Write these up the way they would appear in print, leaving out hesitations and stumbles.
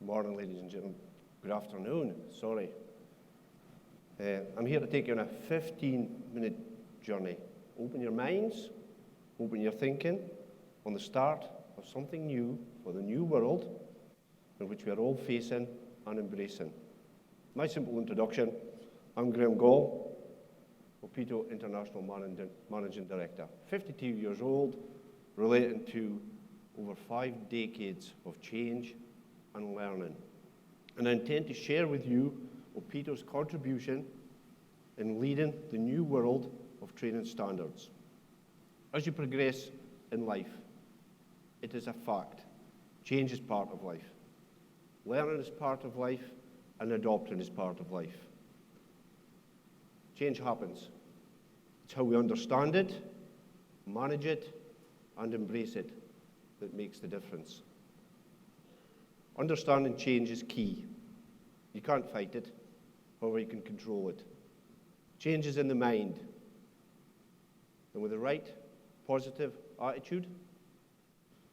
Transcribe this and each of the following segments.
Good morning, ladies and gentlemen. Good afternoon, sorry. I'm here to take you on a 15-minute journey. Open your minds, open your thinking on the start of something new for the new world in which we are all facing and embracing. My simple introduction, I'm Gall, OPITO International Managing Director. 52 years old, relating to over 5 decades of change and learning. And I intend to share with you OPITO's contribution in leading the new world of training standards. As you progress in life, it is a fact. Change is part of life. Learning is part of life, and adopting is part of life. Change happens. It's how we understand it, manage it, and embrace it that makes the difference. Understanding change is key. You can't fight it, however you can control it. Change is in the mind. And with the right, positive attitude,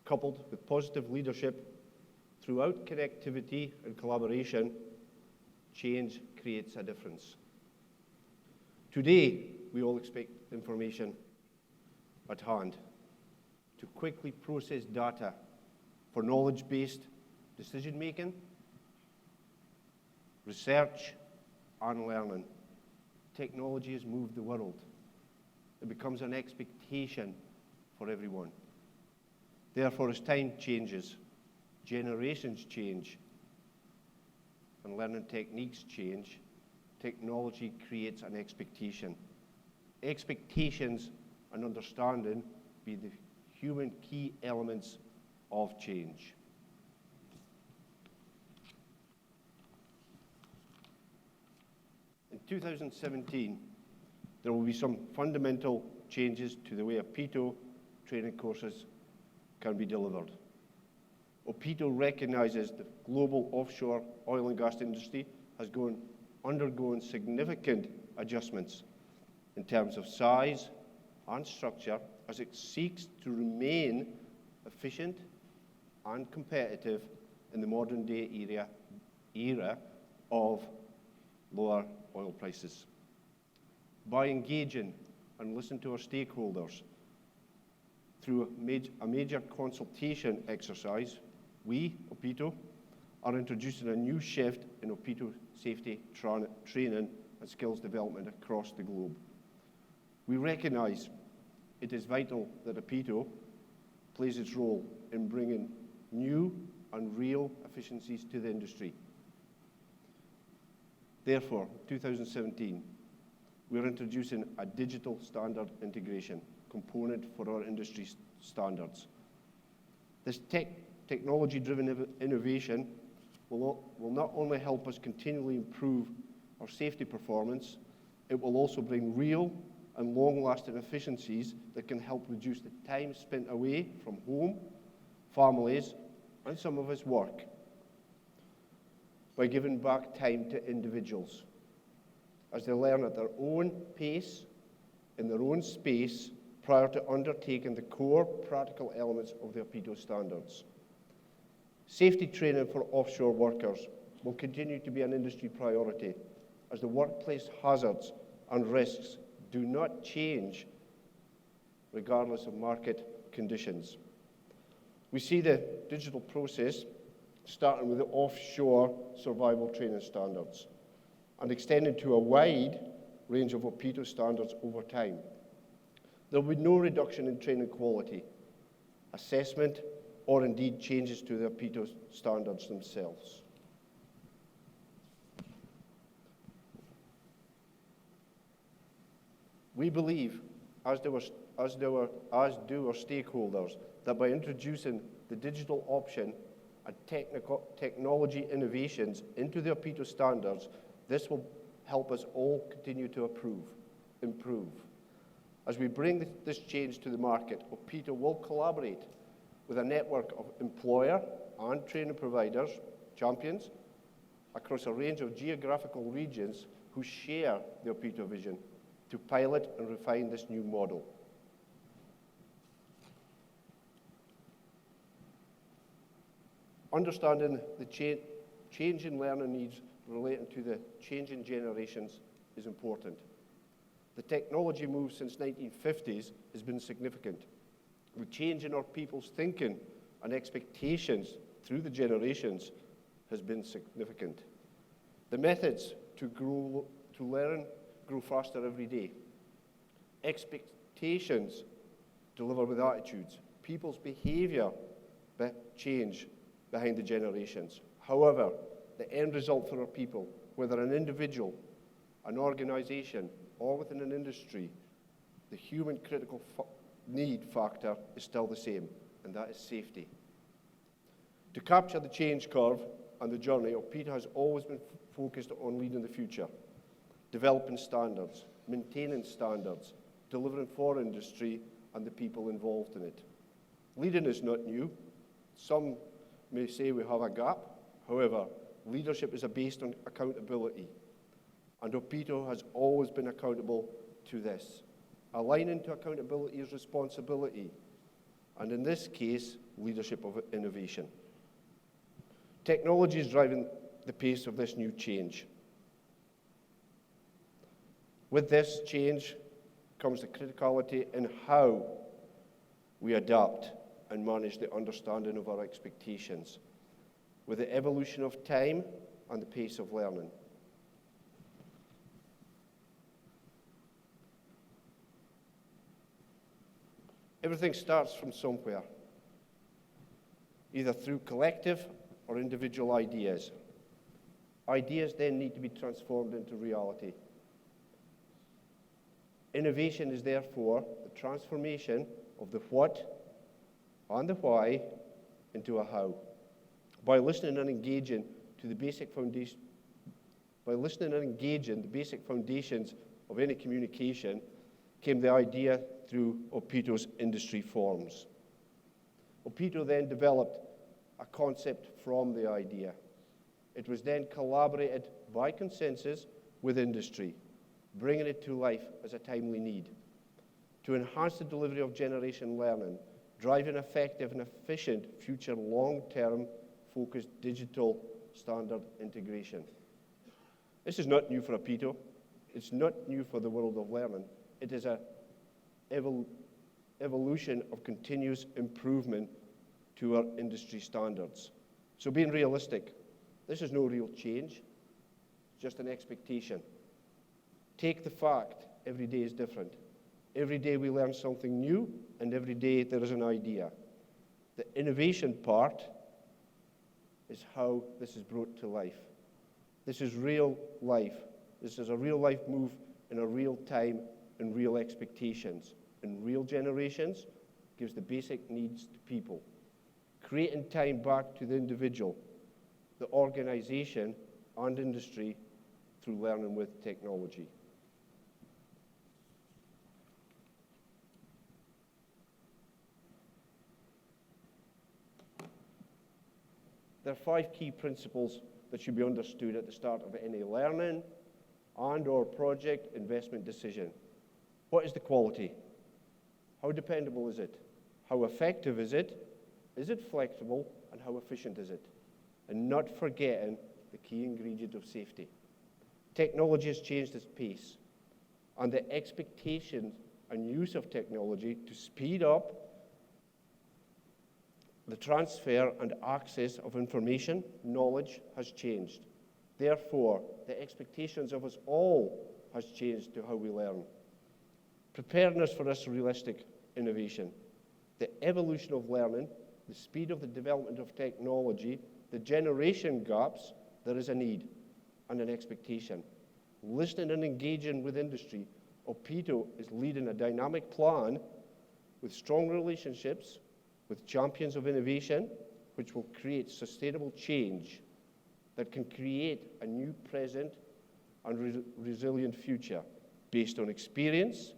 coupled with positive leadership, throughout connectivity and collaboration, change creates a difference. Today, we all expect information at hand to quickly process data for knowledge-based decision-making, research, and learning. Technology has moved the world. It becomes an expectation for everyone. Therefore, as time changes, generations change, and learning techniques change, technology creates an expectation. Expectations and understanding be the human key elements of change. In 2017, there will be some fundamental changes to the way OPITO training courses can be delivered. OPITO recognizes the global offshore oil and gas industry has undergone significant adjustments in terms of size and structure as it seeks to remain efficient and competitive in the modern day era of lower oil prices. By engaging and listening to our stakeholders through a major consultation exercise, we, OPITO, are introducing a new shift in OPITO safety training and skills development across the globe. We recognize it is vital that OPITO plays its role in bringing new and real efficiencies to the industry. Therefore, 2017, we are introducing a digital standard integration component for our industry standards. This technology-driven innovation will not only help us continually improve our safety performance, it will also bring real and long-lasting efficiencies that can help reduce the time spent away from home, families, and some of us work by giving back time to individuals as they learn at their own pace, in their own space, prior to undertaking the core practical elements of the OPITO standards. Safety training for offshore workers will continue to be an industry priority as the workplace hazards and risks do not change regardless of market conditions. We see the digital process starting with the offshore survival training standards and extending to a wide range of OPITO standards over time. There will be no reduction in training quality, assessment, or indeed changes to the OPITO standards themselves. We believe, as do our stakeholders, that by introducing the digital option and technology innovations into the OPITO standards, this will help us all continue to improve. As we bring this change to the market, OPITO will collaborate with a network of employer and training providers, champions, across a range of geographical regions who share the OPITO vision to pilot and refine this new model. Understanding change in learning needs relating to the changing generations is important. The technology move since 1950s has been significant. The change in our people's thinking and expectations through the generations has been significant. The methods to learn grow faster every day. Expectations deliver with attitudes. People's behaviour change behind the generations. However, the end result for our people, whether an individual, an organisation, or within an industry, the human critical need factor is still the same, and that is safety. To capture the change curve and the journey, OPITO has always been focused on leading the future, developing standards, maintaining standards, delivering for industry and the people involved in it. Leading is not new. Some may say we have a gap. However, leadership is based on accountability, and OPITO has always been accountable to this. Aligning to accountability is responsibility, and in this case, leadership of innovation. Technology is driving the pace of this new change. With this change comes the criticality in how we adapt and manage the understanding of our expectations with the evolution of time and the pace of learning. Everything starts from somewhere, either through collective or individual ideas. Ideas then need to be transformed into reality. Innovation is therefore the transformation of the what and the why into a how. By listening and engaging the basic foundations of any communication came the idea through OPITO's industry forums. OPITO then developed a concept from the idea. It was then collaborated by consensus with industry, bringing it to life as a timely need. To enhance the delivery of generation learning, driving effective and efficient future long-term focused digital standard integration. This is not new for OPITO. It's not new for the world of learning. It is an evolution of continuous improvement to our industry standards. So being realistic, this is no real change, just an expectation. Take the fact, every day is different. Every day we learn something new, and every day there is an idea. The innovation part is how this is brought to life. This is real life. This is a real life move in a real time and real expectations. And real generations gives the basic needs to people. Creating time back to the individual, the organization and industry through learning with technology. There are 5 key principles that should be understood at the start of any learning and/or project investment decision. What is the quality? How dependable is it? How effective is it? Is it flexible? And how efficient is it? And not forgetting the key ingredient of safety. Technology has changed its pace, and the expectation and use of technology to speed up the transfer and access of information, knowledge has changed. Therefore, the expectations of us all has changed to how we learn. Preparedness for this realistic innovation. The evolution of learning, the speed of the development of technology, the generation gaps, there is a need and an expectation. Listening and engaging with industry, OPITO is leading a dynamic plan with strong relationships with champions of innovation, which will create sustainable change that can create a new present and resilient future based on experience,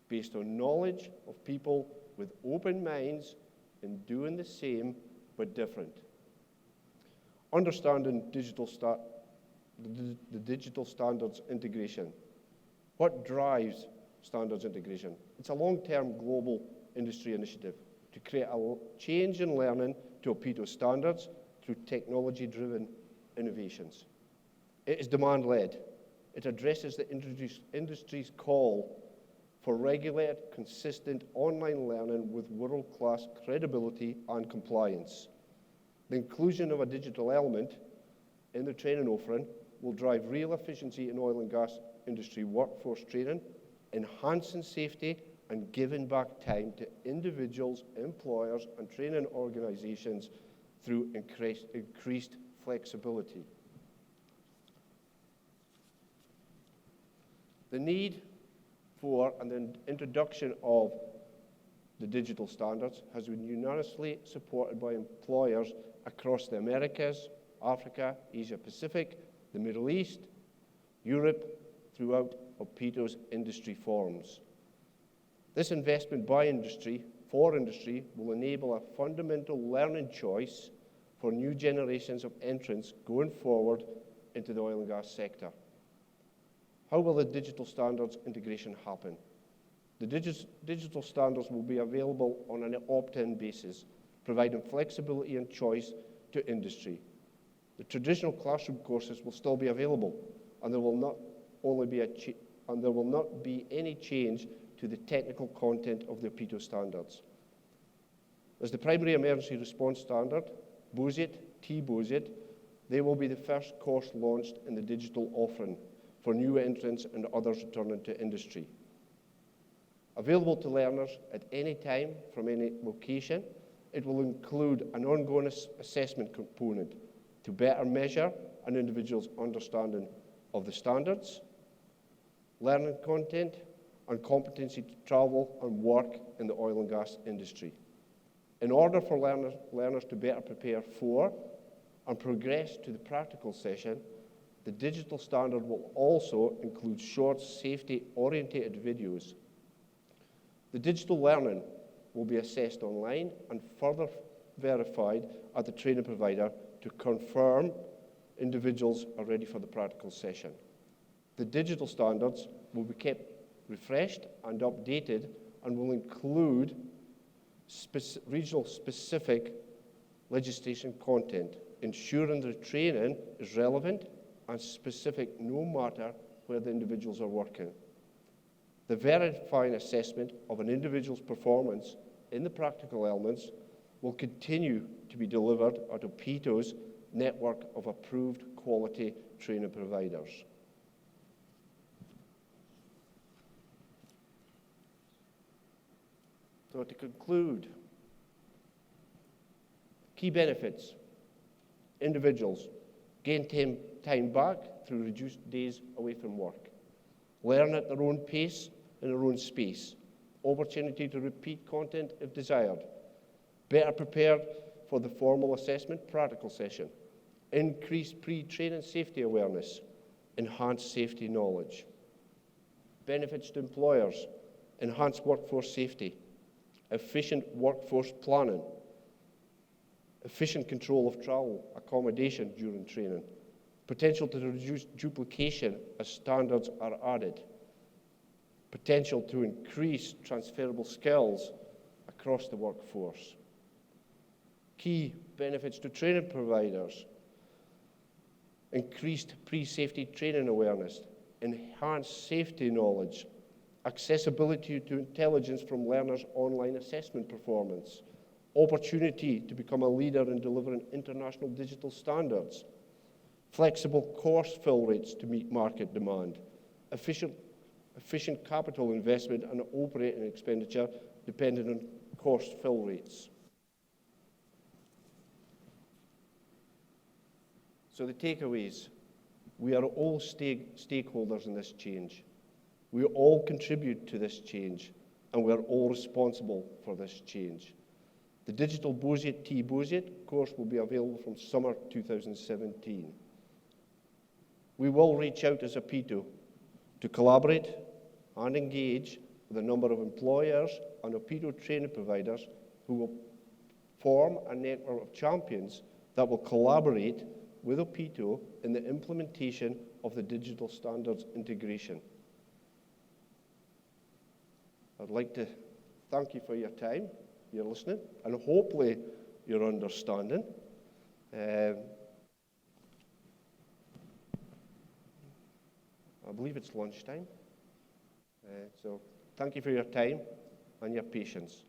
based on knowledge of people with open minds and doing the same but different. Understanding the digital standards integration. What drives standards integration? It's a long-term global industry initiative to create a change in learning to OPITO standards through technology-driven innovations. It is demand-led. It addresses the industry's call for regulated, consistent online learning with world-class credibility and compliance. The inclusion of a digital element in the training offering will drive real efficiency in oil and gas industry workforce training, enhancing safety and giving back time to individuals, employers, and training organizations through increased flexibility. The need for and the introduction of the digital standards has been unanimously supported by employers across the Americas, Africa, Asia Pacific, the Middle East, Europe, throughout OPITO's industry forums. This investment by industry, for industry, will enable a fundamental learning choice for new generations of entrants going forward into the oil and gas sector. How will the digital standards integration happen? The digital standards will be available on an opt-in basis, providing flexibility and choice to industry. The traditional classroom courses will still be available, and there will not be any change to the technical content of the OPITO standards. As the primary emergency response standard, BOSIT, T-BOSIT, they will be the first course launched in the digital offering for new entrants and others returning to industry. Available to learners at any time from any location, it will include an ongoing assessment component to better measure an individual's understanding of the standards, learning content, and competency to travel and work in the oil and gas industry. In order for learners to better prepare for and progress to the practical session, the digital standard will also include short, safety-oriented videos. The digital learning will be assessed online and further verified at the training provider to confirm individuals are ready for the practical session. The digital standards will be kept refreshed and updated and will include regional-specific legislation content, ensuring the training is relevant and specific no matter where the individuals are working. The verifying assessment of an individual's performance in the practical elements will continue to be delivered at OPITO's network of approved quality training providers. So to conclude, key benefits: individuals gain time back through reduced days away from work, learn at their own pace in their own space, opportunity to repeat content if desired, better prepared for the formal assessment practical session, increased pre-training safety awareness, enhanced safety knowledge. Benefits to employers: enhanced workforce safety, efficient workforce planning, efficient control of travel accommodation during training, potential to reduce duplication as standards are added, potential to increase transferable skills across the workforce. Key benefits to training providers: increased pre-safety training awareness, enhanced safety knowledge, accessibility to intelligence from learners' online assessment performance, opportunity to become a leader in delivering international digital standards, flexible course fill rates to meet market demand, efficient capital investment and operating expenditure depending on course fill rates. So the takeaways: we are all stakeholders in this change. We all contribute to this change, and we are all responsible for this change. The digital BOSIT T-BOSIT course will be available from summer 2017. We will reach out as OPITO to collaborate and engage with a number of employers and OPITO training providers who will form a network of champions that will collaborate with OPITO in the implementation of the digital standards integration. I'd like to thank you for your time, your listening, and hopefully your understanding. I believe it's lunchtime. So thank you for your time and your patience.